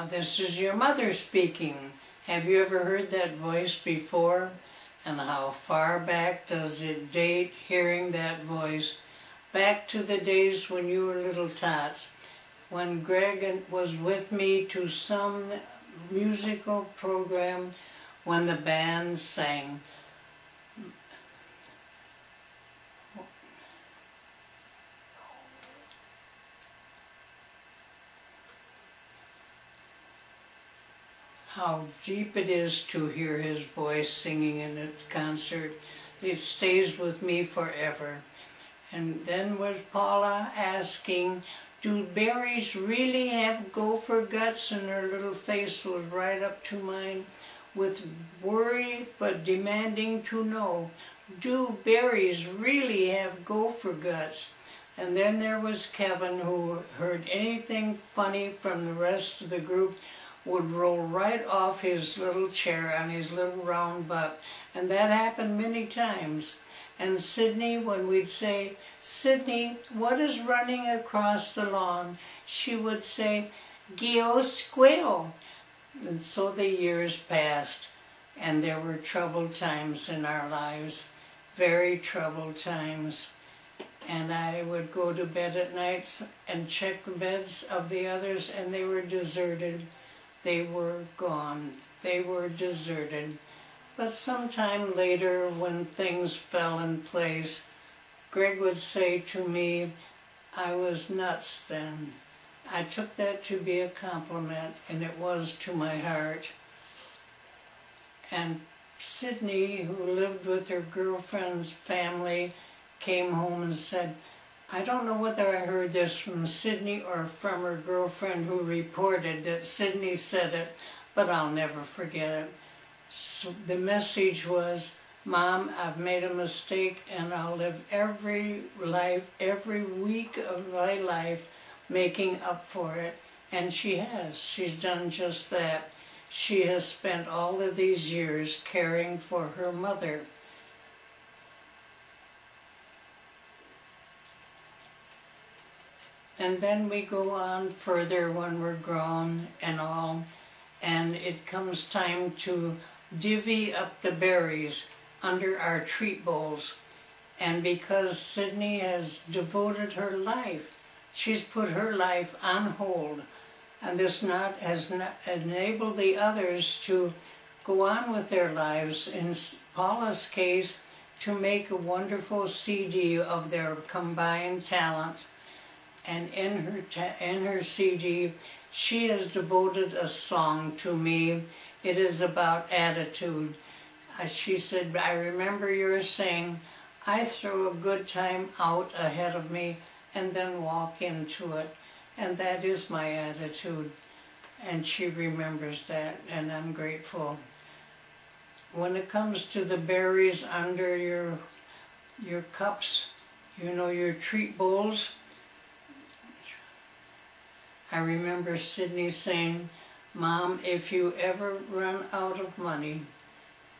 This is your mother speaking. Have you ever heard that voice before? And how far back does it date hearing that voice? Back to the days when you were little tots, when Greg was with me to some musical program when the band sang. How deep it is to hear his voice singing in a concert. It stays with me forever. And then was Paula asking, do berries really have gopher guts? And her little face was right up to mine with worry but demanding to know, do berries really have gopher guts? And then there was Kevin, who heard anything funny from the rest of the group would roll right off his little chair on his little round butt. And that happened many times. And Sydney, when we'd say, Sydney, what is running across the lawn? She would say, Geo squeal. And so the years passed, and there were troubled times in our lives, very troubled times. And I would go to bed at nights and check the beds of the others, and they were deserted. They were gone. They were deserted. But sometime later, when things fell in place, Greg would say to me, I was nuts then. I took that to be a compliment, and it was to my heart. And Sydney, who lived with her girlfriend's family, came home and said, I don't know whether I heard this from Sydney or from her girlfriend who reported that Sydney said it, but I'll never forget it. So the message was, Mom, I've made a mistake and I'll live every week of my life making up for it. And she has. She's done just that. She has spent all of these years caring for her mother. And then we go on further when we're grown and all, and it comes time to divvy up the berries under our treat bowls. And because Sydney has devoted her life, she's put her life on hold, and this has not enabled the others to go on with their lives. In Paula's case, to make a wonderful CD of their combined talents. And in her CD, she has devoted a song to me. It is about attitude. She said, I remember yours saying, I throw a good time out ahead of me and then walk into it. And that is my attitude. And she remembers that, and I'm grateful. When it comes to the berries under your cups, you know, your treat bowls, I remember Sydney saying, Mom, if you ever run out of money,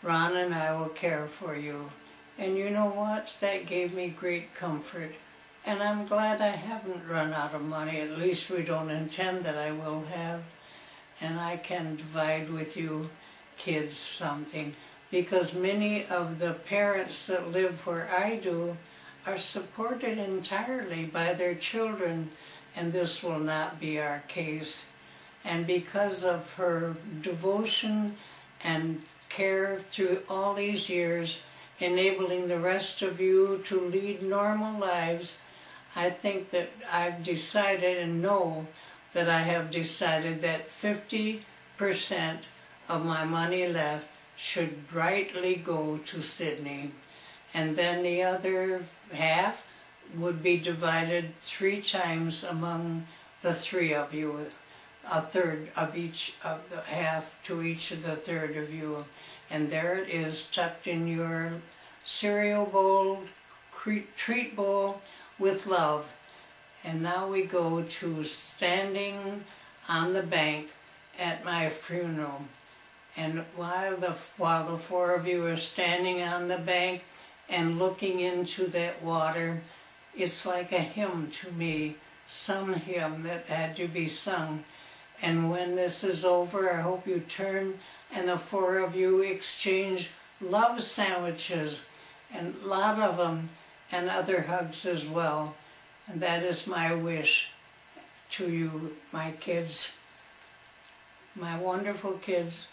Ron and I will care for you. And you know what? That gave me great comfort. And I'm glad I haven't run out of money. At least we don't intend that I will have. And I can divide with you kids something. Because many of the parents that live where I do are supported entirely by their children. And this will not be our case. And because of her devotion and care through all these years, enabling the rest of you to lead normal lives, I think that I've decided and know that I have decided that 50% of my money left should rightly go to Sydney. And then the other half would be divided 3 times among the 3 of you, a third of each of the half to each of the third of you. And there it is, tucked in your cereal bowl, treat bowl with love. And now we go to standing on the bank at my funeral. And while the 4 of you are standing on the bank and looking into that water, it's like a hymn to me, some hymn that had to be sung. And when this is over, I hope you turn and the four of you exchange love sandwiches, and a lot of them, and other hugs as well. And that is my wish to you, my kids, my wonderful kids.